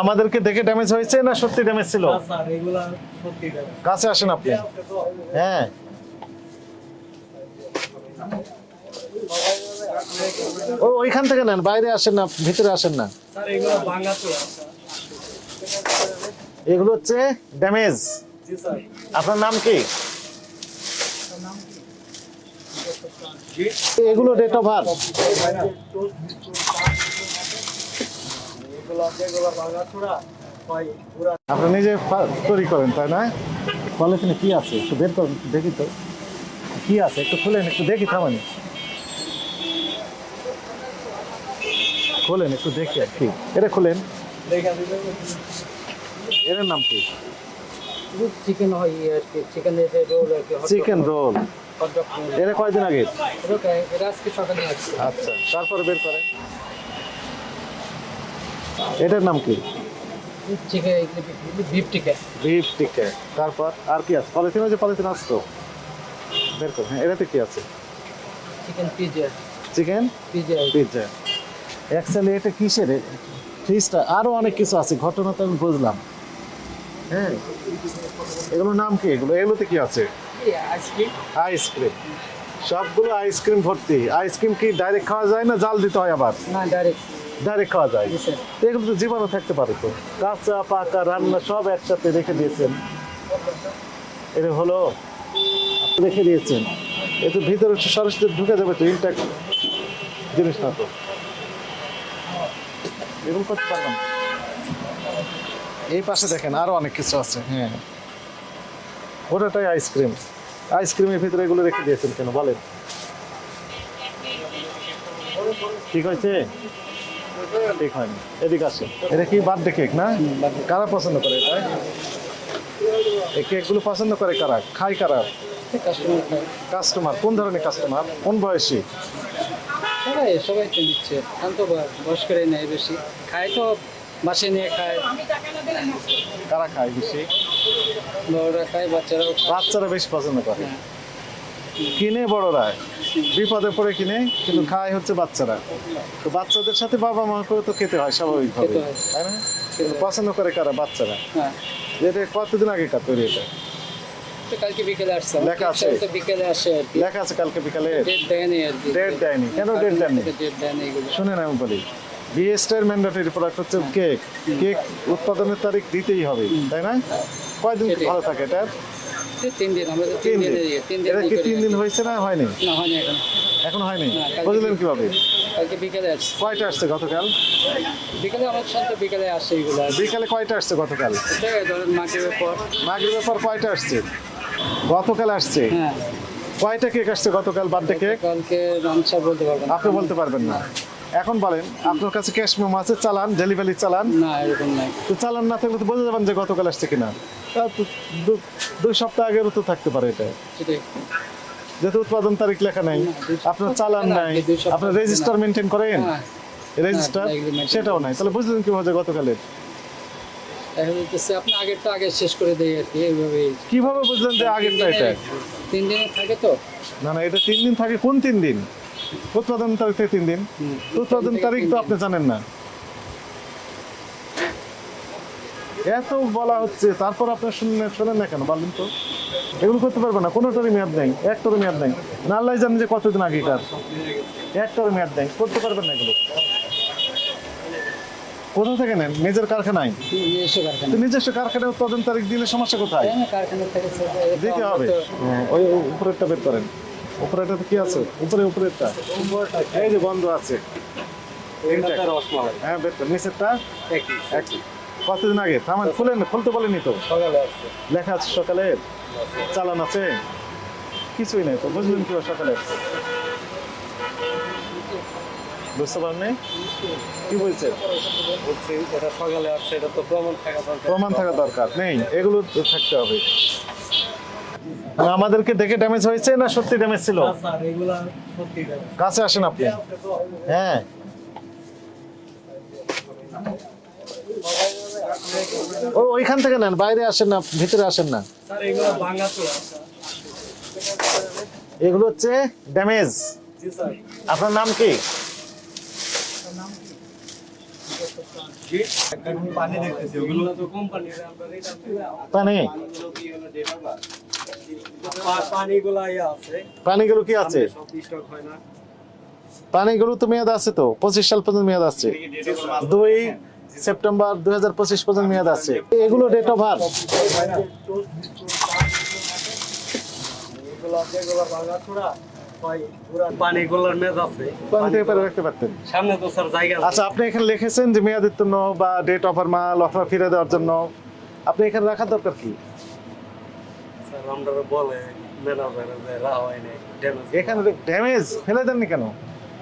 আমাদেরকে দেখে ড্যামেজ হয়েছে না সত্যি ড্যামেজ ছিল? কাছে আসেন আপনি। হ্যাঁ, ওইখান থেকে নেন, বাইরে আসেন না, ভিতরে আসেন না। এগুলো হচ্ছে ড্যামেজ। আপনার নাম কি? এগুলো ডেট অফ বার্থ। আপনি নিজে তৈরি করেন তাই না? পলিথিনে কি আছে একটু বের করেন, দেখি তো কি আছে, একটু খুলেন, একটু দেখি, থামানি খোলেন, একটু দেখি আর কি। এটা খুলেন, এর নাম কি? চিকেন হয় আর কি, চিকেনের রোল আর কি, চিকেন রোল। এটা কয়দিন আগে? এটা আজকে সকালে আসছে। আচ্ছা, তারপরে বের করেন। এটার নাম কি? চিকেন বিফ টিকা। বিফ টিকা। তারপর আর কি আছে? পলিথিন, যে পলিথিন আসতো বের করেন। হ্যাঁ, এটাতে কি আছে? Chicken pizza. Chicken pizza. Pizza. Actually এটা কিসের? ফ্রিজটা আরো অনেক কিছু আছে, ঘটনা তো আমি বুঝলাম। হ্যাঁ, এগুলোর নাম কি? এগুলোতে কি আছে? আইসক্রিম। আইসক্রিম। সবগুলো আইসক্রিম ভর্তি। আইসক্রিম কি ডাইরেক্ট খাওয়া যায় না জাল দিতে হয় আবার? না, ডাইরেক্ট। ডাইরেক্ট খাওয়া যায়। জি স্যার। তো এগুলো তো জীবাণু থাকতে পারে, তো কাঁচা পাকা রান্না সব একসাথে রেখে দিয়েছেন। এটা হলো রেখে দিয়েছেন, এ তো ভিতরে সরাসরি ঢুকে যাবে তো, ইনট্যাক্ট জিনিস না তো, এরকম করতে পারবেন। এই পাশে দেখেন আরো অনেক কিছু আছে। হ্যাঁ, ওটাটাই আইসক্রিম। আইসক্রিমের ভিতরে এগুলো রেখে দিয়েছেন কেন বলেন? ঠিক হয়েছে? ঠিক হয়নি। এদিকে আসে। এটা কি বার্থডে কেক না? কারা পছন্দ করে এটা? এই কেকগুলো পছন্দ করে কারা? খায় কারা? কাস্টমার খায়। কাস্টমার কোন ধরনের কাস্টমার? কোন বয়সী? সবাই তো দিচ্ছে, এখন তো বয়স্করাই নেয় বেশি, খায় তো বাসে নিয়ে খায়। কারা খায় বেশি? বড়রা খায়, বাচ্চারাও খায়। বাচ্চারা বেশি পছন্দ করে। হ্যাঁ। কিনে বড়রা, বিপদে পড়ে কিনে, কিন্তু খায় হচ্ছে বাচ্চারা। তো বাচ্চাদের সাথে বাবা মা করে তো খেতে হয় স্বাভাবিকভাবে, খেতে হয়। তাই না? কিন্তু পছন্দ করে কারা? বাচ্চারা। হ্যাঁ, এটা কতদিন আগে কার তৈরি? এটা তো কালকে বিকেলে আসছে। লেখা আছে? তো বিকেলে আসে আর কি। লেখা আছে কালকে বিকালে? ডেট দেয়নি আর কি। ডেট দেয়নি কেন? ডেট দেয়নি? ডেট দেয়নি এগুলো। শুনেন আমি বলি, বিএসটির ম্যান্ডেটরি প্রোডাক্ট হচ্ছে কেক। কেক উৎপাদনের তারিখ দিতেই হবে, তাই না? কয়দিন সেটাই। ভালো থাকে এটা? 3 দিন, আমরা তো 3 3 দিন। দিন। 3 দিন এটা কি 3 দিন হয়েছে না হয়নি? না, হয়নি এখন। এখন হয়নি? না, কালকে বুঝলেন কিভাবে? কালকে বিকেলে আসছে। কয়টা আসছে গতকাল? বিকেলে আমার সাথে বিকেলে আসছে এগুলো। বিকালে কয়টা আসছে গতকাল? এটা ধরেন মাগরিবের পর। মাগরিবের পর কয়টা আসছে? গতকাল আসছে। হ্যাঁ, কয়টা কেক আসছে গতকাল বার্থডে কেক? কালকে আনসার বলতে পারবেন না। আপনি বলতে পারবেন না। এখন বলেন, আপনার কাছে ক্যাশ মেমো আছে? চালান, ডেলিভারি চালান? না, এরকম নাই। তো চালান না থাকলে তো বোঝা যাবেন যে গতকাল আসছে কিনা। তা তো 2 সপ্তাহ আগেরও তো থাকতে পারে এটা, সেটাই। যেহেতু উৎপাদন তারিখ লেখা নাই, আপনার চালান নাই, আপনার রেজিস্টার মেনটেন করেন? হ্যাঁ, রেজিস্টার agreement সেটাও নাই, তাহলে বুঝলেন কিভাবে যে গতকালের? এখন হচ্ছে আপনি আগের তো আগে শেষ করে দেয় আর কি, এইভাবে। কিভাবে বুঝলেন যে আগেরটা এটা? 3 দিন থাকে তো। না না, এটা 3 দিন থাকে। কোন 3 দিন? উৎপাদন তারিখ থেকে 3 দিন। উৎপাদন তারিখ তো আপনি জানেন না। এত বলা হচ্ছে, তারপর আপনি শোনেন না কেন বলেন তো? এগুলো করতে পারবে না, কোনোটারই মেয়াদ নেই, একটারও মেয়াদ নেই। না আল্লাহ জানেন যে কতদিন আগেকার, একটারও মেয়াদ নেই, করতে পারবেন না এগুলো। কোথা থেকে নেন? নিজের কারখানায়? নিজস্ব কারখানা। তো নিজস্ব কারখানায় উৎপাদন তারিখ দিলে সমস্যা কোথায়? কারখানা থেকে দিতে হবে। ওই উপরেরটা বের করেন। উপরেরটাতে কি আছে? উপরেরটা এই যে বন্ধ আছে। হ্যাঁ, বের করেন। নিচেরটা একই। কতদিন আগে? থামান, খুলতে বলেনি তো? সকালে আসছে। লেখা আছে সকালে? চালান আছে? কিছুই নেই তো, বুঝলেন কি সকালে? বুঝতে পারেননি? কি বলছে? বলছি এটা সকালে আসছে, এটা তো প্রমাণ থাকা দরকার নেই, এগুলো তো থাকতে হবে। আমাদেরকে দেখে ড্যামেজ হয়েছে না সত্যি ড্যামেজ ছিল? স্যার এগুলা সত্যি ড্যামেজ। কাছে আসেন আপনি। হ্যাঁ, ওইখান থেকে নেন, বাইরে আসেন না, ভিতরে আসেন না। স্যার এগুলা ভাঙা তো। এগুলো হচ্ছে ড্যামেজ। জি স্যার। আপনার নাম কি? পানি দেখতেছি ওগুলো তো কোম্পানির আমরা পানি পানিগুলো আছে পানিগুলো কি আছে? সব স্টক হয় না। পানিগুলো তো মেয়াদ আছে তো, 25 সাল পর্যন্ত মেয়াদ আছে, 2 সেপ্টেম্বর 2025 পর্যন্ত মেয়াদ আছে। এগুলো ডেট অফ বার্থ যেগুলো ভাঙা ছোড়া হয় পানিগুলোর মেয়াদ আছে। পানি থেকে পেরে রাখতে পারতেন। সামনে তো স্যার জায়গা আছে। আচ্ছা, আপনি এখানে লিখেছেন যে মেয়াদোত্তীর্ণ বা ডেট অফার মাল অথবা ফিরে দেওয়ার জন্য, আপনি এখানে রাখার দরকার কি? স্যার আমরা বলে ম্যানেজারে যে রাখা হয় নাই ড্যামেজ। এখানে ড্যামেজ ফেলে দেননি কেন?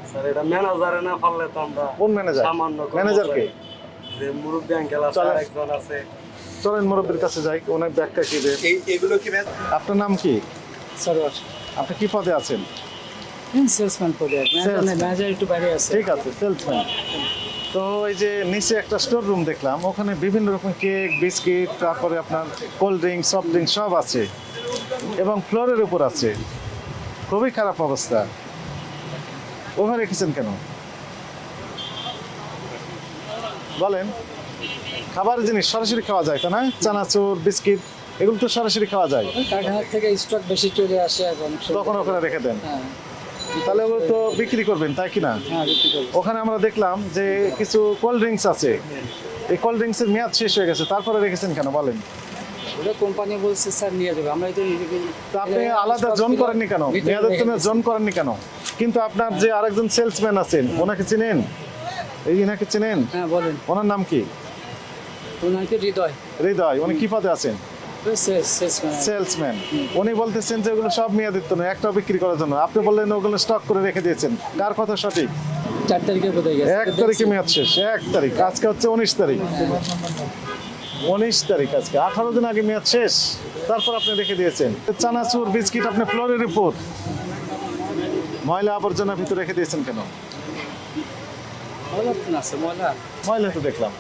স্যার এটা ম্যানেজারে না পারলে তো আমরা কোন ম্যানেজার? সামান্য ম্যানেজারকে যে মুরব্বী আঙ্কেল আছে চলেন। একজন আছে। চলেন মুরব্বীর কাছে যাই, ওনার ব্যাখ্যা কি দেন। এগুলো কি আপনার নাম কি? স্যার আপনি কি পদে আছেন? সেলসম্যান পদে ম্যানেজার একটু বাইরে আছে। ঠিক আছে, সেলসম্যান। তো এই যে নিচে একটা স্টোর রুম দেখলাম, ওখানে বিভিন্ন রকম কেক, বিস্কিট, তারপরে আপনার কোল্ড ড্রিঙ্কস, সফট ড্রিঙ্কস সব আছে এবং ফ্লোরের উপর আছে। খুবই খারাপ অবস্থা। ওভাবে রেখেছেন কেন বলেন? খাবার জিনিস সরাসরি খাওয়া যায় তাই না? চানাচুর, বিস্কিট এগুলো তো সরাসরি খাওয়া যায়, কারখানা থেকে স্টক বেশি চলে আসে এবং তখন ওখানে রেখে দেন। হ্যাঁ তাহলে ওগুলো তো বিক্রি করবেন তাই কি না? হ্যাঁ বিক্রি করি। ওখানে আমরা দেখলাম যে কিছু কোল্ড ড্রিঙ্কস আছে, এই কোল্ড ড্রিঙ্কসের মেয়াদ শেষ হয়ে গেছে, তারপরে রেখেছেন কেন বলেন? ওটা কোম্পানি বলছে স্যার নিয়ে যাবে, আমরা তো তো আপনি আলাদা জোন করেননি কেন? মেয়াদোত্তীর্ণ জোন করেননি কেন? কিন্তু আপনার যে আরেকজন সেলসম্যান আছেন, ওনাকে চিনেন? এই ইনাকে চিনেন? হ্যাঁ বলেন। ওনার নাম কি? ওনার কি হৃদয়? হৃদয়। উনি কি পদে আছেন? সেলসম্যান। সেলসম্যান। উনি বলতেছেন যে ওগুলো সব মেয়াদোত্তীর্ণ, একটাও বিক্রি করার জন্য। আপনি বললেন ওগুলো স্টক করে রেখে দিয়েছেন। কার কথা সঠিক? 4 তারিখে বোধহয় গেছে। 1 তারিখে মেয়াদ শেষ। 1 তারিখ, আজকে হচ্ছে 19 তারিখ। 19 তারিখ, আজকে 18 দিন আগে মেয়াদ শেষ, তারপর আপনি রেখে দিয়েছেন। চানাচুর, বিস্কিট আপনি ফ্লোরের উপর ময়লা আবর্জনা ভিতরে রেখে দিয়েছেন কেন? ময়লা তো না আছে, ময়লা ময়লা তো দেখলাম,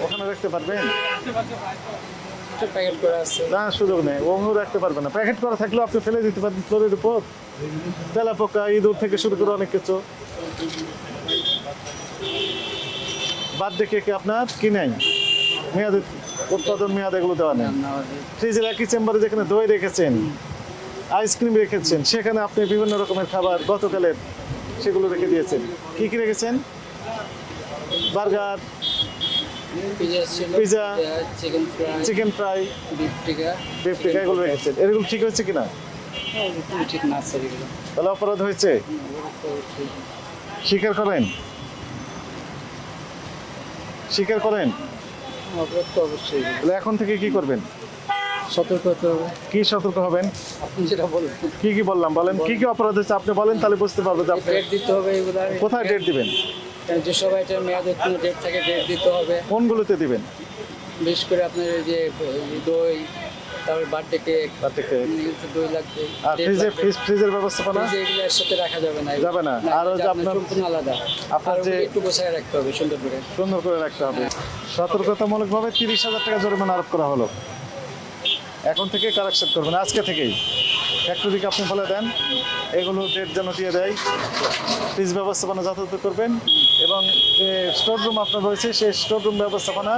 ওখানে রাখতে পারবেন একটা প্যাকেট করে আছে। না? সুযোগ নেই, ওগুলো রাখতে পারবেন না। প্যাকেট করা থাকলেও আপনি ফেলে দিতে পারবেন ফ্লোরের উপর। তেলা পোকা, ইঁদুর থেকে শুরু করে অনেক কিছু। বার্থডে কেকে আপনার কি নাই? মেয়াদ, উৎপাদন মেয়াদ এগুলো দেওয়া নেই। ফ্রিজের একই চেম্বারে যেখানে দই রেখেছেন, আইসক্রিম রেখেছেন, সেখানে আপনি বিভিন্ন রকমের খাবার গতকালের সেগুলো রেখে দিয়েছেন। কি কি রেখেছেন? বার্গার, পিজা ছিল, pizza, chicken fry, chicken fry, beef টিকা। বিফ টিকা এগুলো রেখেছেন। এরকম ঠিক হয়েছে কিনা? হ্যাঁ, এগুলো ঠিক না স্যার এগুলো। তাহলে অপরাধ হয়েছে, ওগুলো তো ঠিক। স্বীকার করেন? স্বীকার করেন? অপরাধ তো অবশ্যই। তাহলে এখন থেকে কি করবেন? সতর্ক হতে হবে। কি সতর্ক হবেন? আপনি যেটা বলবেন। কি কি বললাম বলেন? কি কি অপরাধ হচ্ছে আপনি বলেন, তাহলে বুঝতে পারবো যে আপনি ডেট দিতে হবে এগুলো। কোথায় ডেট দিবেন। যে সবাই এটা মেয়াদ উত্তীর্ণ ডেট থাকে, ডেট দিতে হবে। কোনগুলোতে দিবেন? বিশেষ করে আপনার এই যে দই, তারপর বার্থডে কেক, তার থেকে দই লাগবে। আর ফ্রিজের ব্যবস্থাপনা ফ্রিজে এগুলো একসাথে রাখা যাবে না। যাবে না। আর ওই যে আপনার সম্পূর্ণ আলাদা। আপনার আর যে ওগুলো একটু গোছায় রাখতে হবে সুন্দর করে। সুন্দর করে রাখতে হবে। সতর্কতামূলকভাবে 30,000 টাকা জরিমানা আরোপ করা হলো। এখন থেকে কারেকশন করবেন, আজকে থেকেই। ফ্যাক্টরিকে আপনি বলে দেন এগুলো ডেট যেন দিয়ে দেয়। ফ্রিজ ব্যবস্থাপনা যথাযথ করবেন এবং যে স্টোর রুম আপনার রয়েছে সেই স্টোর রুম ব্যবস্থাপনা